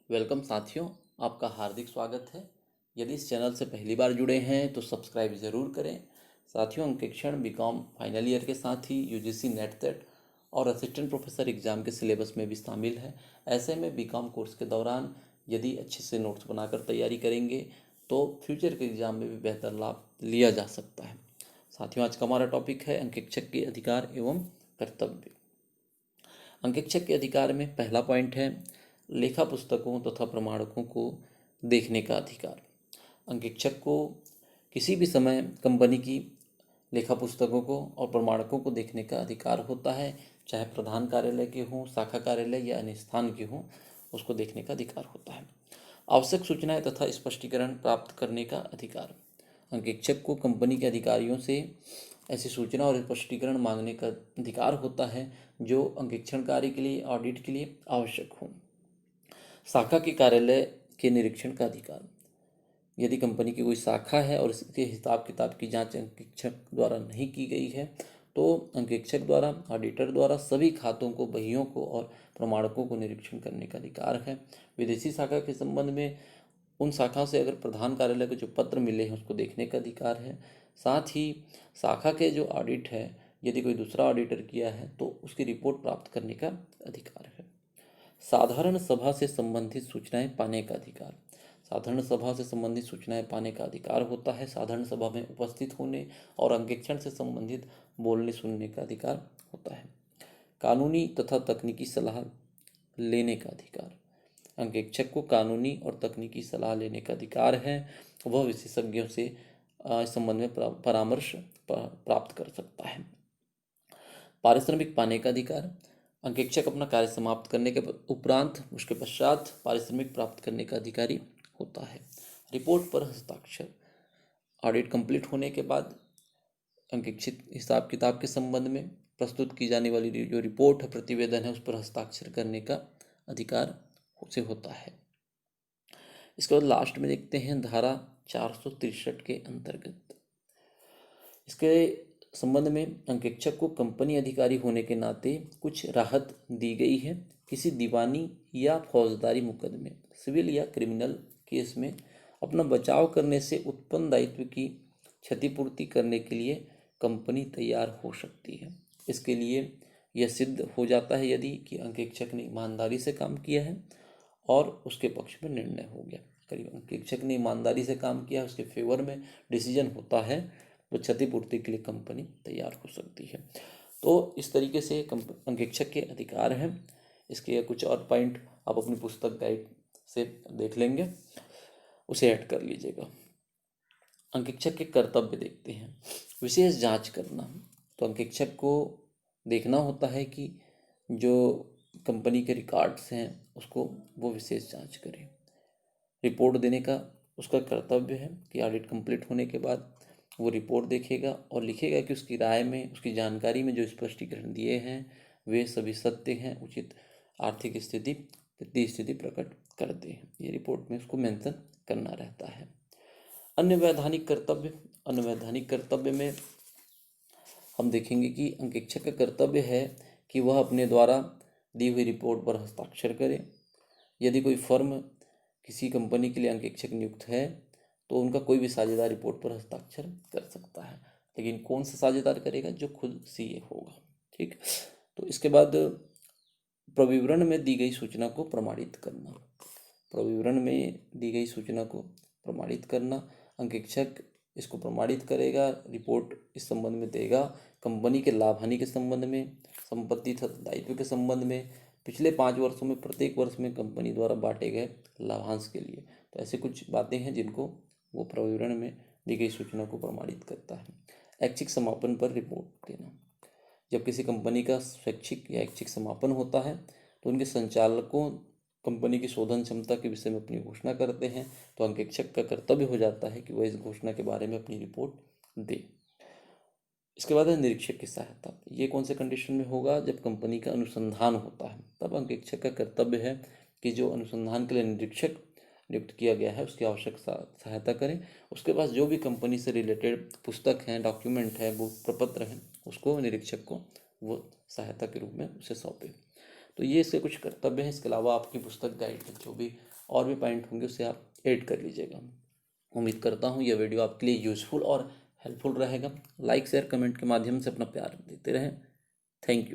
Welcome साथियों, आपका हार्दिक स्वागत है। यदि इस चैनल से पहली बार जुड़े हैं तो सब्सक्राइब ज़रूर करें। साथियों, अंकेक्षण बीकॉम फाइनल ईयर के साथ ही यूजीसी नेट सेट और असिस्टेंट प्रोफेसर एग्ज़ाम के सिलेबस में भी शामिल है। ऐसे में बीकॉम कोर्स के दौरान यदि अच्छे से नोट्स बनाकर तैयारी करेंगे तो फ्यूचर के एग्ज़ाम में भी बेहतर लाभ लिया जा सकता है। साथियों, आज का हमारा टॉपिक है अंकेक्षक के अधिकार एवं कर्तव्य। अंकेक्षक के अधिकार में पहला पॉइंट है लेखा पुस्तकों तथा प्रमाणकों को देखने का अधिकार। अंकेक्षक को किसी भी समय कंपनी की लेखा पुस्तकों को और प्रमाणकों को देखने का अधिकार होता है, चाहे प्रधान कार्यालय के हों, शाखा कार्यालय या अन्य स्थान के हों, उसको देखने का अधिकार होता है। आवश्यक सूचनाएं तथा स्पष्टीकरण प्राप्त करने का अधिकार। अंकेक्षक को कंपनी के अधिकारियों से ऐसी सूचना और स्पष्टीकरण मांगने का अधिकार होता है जो अंकेक्षण कार्य के लिए, ऑडिट के लिए आवश्यक हो। शाखा के कार्यालय के निरीक्षण का अधिकार। यदि कंपनी की कोई शाखा है और इसके हिसाब किताब की जांच अंकेक्षक द्वारा नहीं की गई है तो अंकेक्षक द्वारा, ऑडिटर द्वारा सभी खातों को, बहियों को और प्रमाणकों को निरीक्षण करने का अधिकार है। विदेशी शाखा के संबंध में उन शाखा से अगर प्रधान कार्यालय को जो पत्र मिले हैं उसको देखने का अधिकार है। साथ ही शाखा के जो ऑडिट है, यदि कोई दूसरा ऑडिटर किया है तो उसकी रिपोर्ट प्राप्त करने का अधिकार है। साधारण सभा से संबंधित सूचनाएं पाने का अधिकार। साधारण सभा से संबंधित सूचनाएं पाने का अधिकार होता है। साधारण सभा में उपस्थित होने और अंकेक्षण से संबंधित बोलने सुनने का अधिकार होता है। कानूनी तथा तकनीकी सलाह लेने का अधिकार। अंकेक्षक को कानूनी और तकनीकी सलाह लेने का अधिकार है। वह विशेषज्ञों से इस संबंध में परामर्श प्राप्त कर सकता है। पारिश्रमिक पाने का अधिकार। अंकेक्षक अपना कार्य समाप्त करने के उपरांत उसके पश्चात पारिश्रमिक प्राप्त करने का अधिकारी होता है। रिपोर्ट पर हस्ताक्षर। ऑडिट कंप्लीट होने के बाद अंकेक्षित हिसाब किताब के संबंध में प्रस्तुत की जाने वाली जो रिपोर्ट है, प्रतिवेदन है, उस पर हस्ताक्षर करने का अधिकार उसे होता है। इसके बाद लास्ट में देखते हैं धारा 463 के अंतर्गत। इसके संबंध में अंकेक्षक को कंपनी अधिकारी होने के नाते कुछ राहत दी गई है। किसी दीवानी या फौजदारी मुकदमे, सिविल या क्रिमिनल केस में अपना बचाव करने से उत्पन्न दायित्व की क्षतिपूर्ति करने के लिए कंपनी तैयार हो सकती है। इसके लिए यह सिद्ध हो जाता है यदि कि अंकेक्षक ने ईमानदारी से काम किया है और उसके पक्ष में निर्णय हो गया। करीब अंकेक्षक ने ईमानदारी से काम किया, उसके फेवर में डिसीजन होता है, तो क्षतिपूर्ति के लिए कंपनी तैयार हो सकती है। तो इस तरीके से अंकेक्षक के अधिकार हैं। इसके कुछ और पॉइंट आप अपनी पुस्तक गाइड से देख लेंगे, उसे ऐड कर लीजिएगा। अंकेक्षक के कर्तव्य देखते हैं। विशेष जांच करना। तो अंकेक्षक को देखना होता है कि जो कंपनी के रिकॉर्ड्स हैं उसको वो विशेष जांच करें। रिपोर्ट देने का उसका कर्तव्य है कि ऑडिट कंप्लीट होने के बाद वो रिपोर्ट देखेगा और लिखेगा कि उसकी राय में, उसकी जानकारी में जो स्पष्टीकरण दिए हैं वे सभी सत्य हैं, उचित आर्थिक स्थिति, वित्तीय स्थिति प्रकट करते हैं। ये रिपोर्ट में उसको मेंशन करना रहता है। अन्य वैधानिक कर्तव्य। अन्य वैधानिक कर्तव्य में हम देखेंगे कि अंकेक्षक का कर्तव्य है कि वह अपने द्वारा दी हुई रिपोर्ट पर हस्ताक्षर करे। यदि कोई फर्म किसी कंपनी के लिए अंकेक्षक नियुक्त है तो उनका कोई भी साझेदार रिपोर्ट पर हस्ताक्षर कर सकता है, लेकिन कौन सा साझेदार करेगा? जो खुद सीए होगा। ठीक। तो इसके बाद प्रविवरण में दी गई सूचना को प्रमाणित करना। प्रविवरण में दी गई सूचना को प्रमाणित करना, अंकेक्षक इसको प्रमाणित करेगा, रिपोर्ट इस संबंध में देगा। कंपनी के लाभ हानि के संबंध में, संपत्ति तथा दायित्व के संबंध में, पिछले 5 वर्षों में प्रत्येक वर्ष में कंपनी द्वारा बांटे गए लाभांश के लिए। तो ऐसे कुछ बातें हैं जिनको वो प्रविवरण में दी गई सूचना को प्रमाणित करता है। ऐच्छिक समापन पर रिपोर्ट देना। जब किसी कंपनी का स्वैच्छिक या ऐच्छिक समापन होता है तो उनके संचालकों कंपनी की शोधन क्षमता के विषय में अपनी घोषणा करते हैं, तो अंकेक्षक का कर्तव्य हो जाता है कि वह इस घोषणा के बारे में अपनी रिपोर्ट दे। इसके बाद है निरीक्षक की सहायता। ये कौन से कंडीशन में होगा? जब कंपनी का अनुसंधान होता है तब अंकेक्षक का कर्तव्य है कि जो अनुसंधान के लिए निरीक्षक नियुक्त किया गया है उसकी आवश्यक सहायता करें। उसके पास जो भी कंपनी से रिलेटेड पुस्तक हैं, डॉक्यूमेंट है, वो प्रपत्र हैं, उसको निरीक्षक को वो सहायता के रूप में उसे सौंपे। तो ये इसके कुछ कर्तव्य हैं। इसके अलावा आपकी पुस्तक गाइड में जो भी और भी पॉइंट होंगे उसे आप ऐड कर लीजिएगा। उम्मीद करता हूँ यह वीडियो आपके लिए यूज़फुल और हेल्पफुल रहेगा। लाइक शेयर कमेंट के माध्यम से अपना प्यार देते रहें। Thank you.